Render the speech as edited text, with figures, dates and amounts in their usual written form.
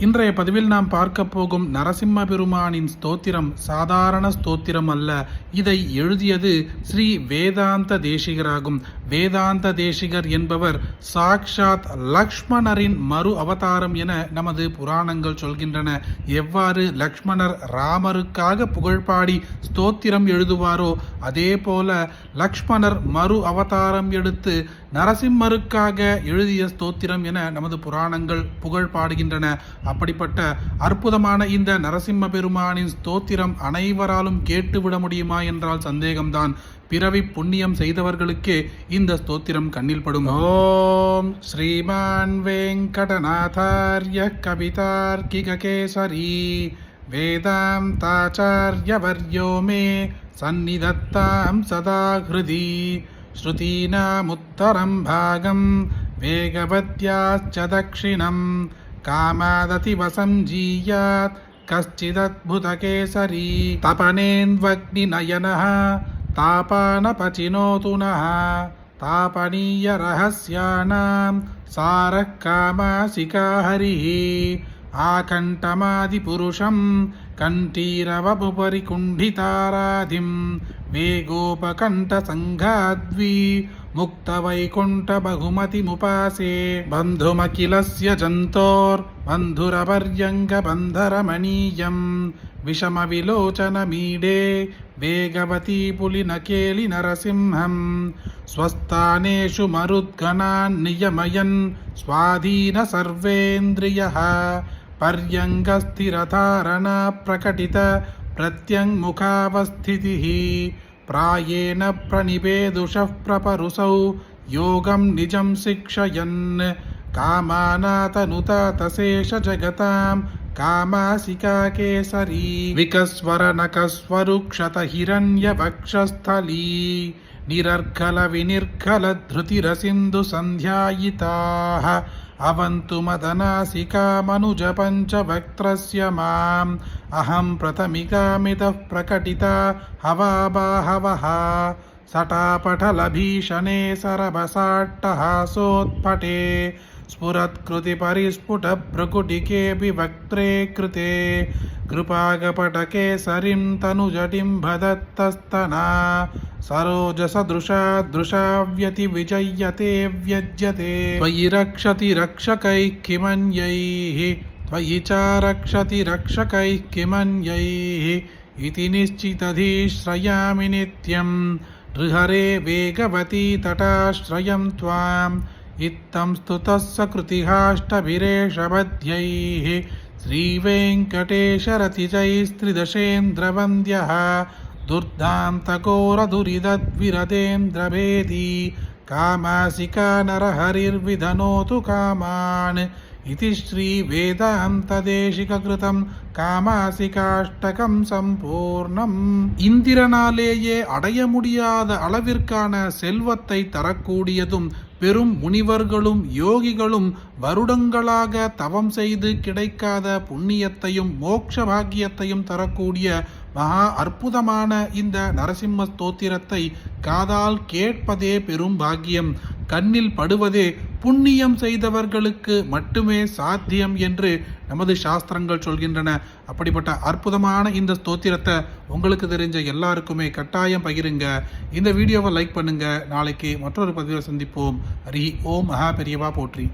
இன்றைய பதிவில் நாம் பார்க்க போகும் நரசிம்ம பெருமானின் ஸ்தோத்திரம் சாதாரண ஸ்தோத்திரம் அல்ல. இதை எழுதியது ஸ்ரீ வேதாந்த தேசிகராகும். வேதாந்த தேசிகர் என்பவர் சாக்ஷாத் லக்ஷ்மணரின் மறு அவதாரம் என நமது புராணங்கள் சொல்கின்றன. எவ்வாறு லக்ஷ்மணர் ராமருக்காக புகழ்பாடி ஸ்தோத்திரம் எழுதுவாரோ அதே போல லக்ஷ்மணர் மறு அவதாரம் எடுத்து நரசிம்மருக்காக எழுதிய ஸ்தோத்திரம் என நமது புராணங்கள் புகழ் பாடுகின்றன. அப்படிப்பட்ட அற்புதமான இந்த நரசிம்ம பெருமானின் ஸ்தோத்திரம் அனைவராலும் கேட்டுவிட முடியுமா என்றால் சந்தேகம்தான். பிறவி புண்ணியம் செய்தவர்களுக்கே இந்த ஸ்தோத்திரம் கண்ணில் படும். ஓம் ஸ்ரீமான் வெங்கடநாதார்ய கவிதார்க்கிக கேசரி வேதாந்தாச்சார்யவர்யோ மே சந்நிதத்தாம் சதா ஹ்ருதி ஸ்ருதீனாமுத்தரம் பாகம் வேகவத்யாச்ச தக்ஷிணம் காமாததிவசஞ்சீயாத் கஷ்சிதத்புதகேசரி தபனேன்வக்னிநயனः தாபானபசினோது நः தாபனீய ரஹஸ்யானாம் சாரः காமாசிகா ஹரிः ஆகண்டமாதிபுருஷம் கண்டீரவபுபரி குண்டிதாராதிம் வேகோபகண்டசங்காத்வி முக்தவைகுண்ட பகுமதிமுபாசே பந்துமகிலஸ்ய ஜந்தோர் பந்துரபர்யங்க பந்தரமணீயம் விஷமவிலோச்சனமீடே வேகவதி புலினகேலி நரசிம்ஹம் ஸ்வஸ்தானேஷு மருத்கணான் நியமயன் ஸ்வாதீன சர்வேந்திரியः பர்யங்கஸ்திரதாரண பிரகடித பிரத்யங்முகாவஸ்திதிः प्रायेण प्रणिपेदुषः प्रपरुसौ योगं निजं शिक्षयन् कामानातनुतातशेष जगतां कामासिका केसरी विकस्वरनकस्वरुक्षत हिरण्यवक्षस्थली निरर्कल विनिर्कल धृतिरसिन्धु सन्ध्यायिताः अवन्तु मदनासिका मनुज पञ्चवक्त्रस्य माम् अहं प्रथमिकामितः प्रकटिता हवाबाहवः सटापटलभीषणे सरभसाट्टहासोत्पटे स्फुरत्कृतिपरिस्फुटभ्रुकुटिकेऽपि वक्त्रे कृते कृपागपटकेसरीं तनुजटिं भदत्तस्तना सरोजसदृशादृशाव्यतिविजयते व्यज्यते त्वयि रक्षति रक्षकैः किमन्यैः त्वयि च रक्षति रक्षकैः किमन्यैः इति निश्चितधीश्रयामि नित्यं नृहरे वेगवती तटाश्रयं त्वाम् इत्थं स्तुतः सकृतिहाष्टभिरेषबध्यैः श्रीवेङ्कटेशरतिजैस्त्रिदशेन्द्रवन्द्यः दुर्दान्तकोरदुरिदद्विरदेन्द्रभेदी कामासिका नरहरिर्विधनोतु कामान् इति ஸ்ரீவேதாந்ததேசிககிருதம் காமாசிகாஷ்டகம் சம்பூர்ணம். இந்திரனாலேயே அடைய முடியாத அளவிற்கான செல்வத்தை தரக்கூடியதும் பெரும் முனிவர்களும் யோகிகளும் வருடங்களாக தவம் செய்து கிடைக்காத புண்ணியத்தையும் மோட்ச பாக்கியத்தையும் தரக்கூடிய மகா அற்புதமான இந்த நரசிம்ம ஸ்தோத்திரத்தை காதால் கேட்பதே பெரும் பாக்கியம், கண்ணில் படுவதே புண்ணியம் செய்தவர்களுக்கு மட்டுமே சாத்தியம் என்று நமது சாஸ்திரங்கள் சொல்கின்றன. அப்படிப்பட்ட அற்புதமான இந்த ஸ்தோத்திரத்தை உங்களுக்கு தெரிஞ்ச எல்லாருக்குமே கட்டாயம் பகிருங்க. இந்த வீடியோவை லைக் பண்ணுங்க. நாளைக்கு மற்றொரு பதிவில் சந்திப்போம். ஹரி ஓம் மகா பெரியவா போற்றி.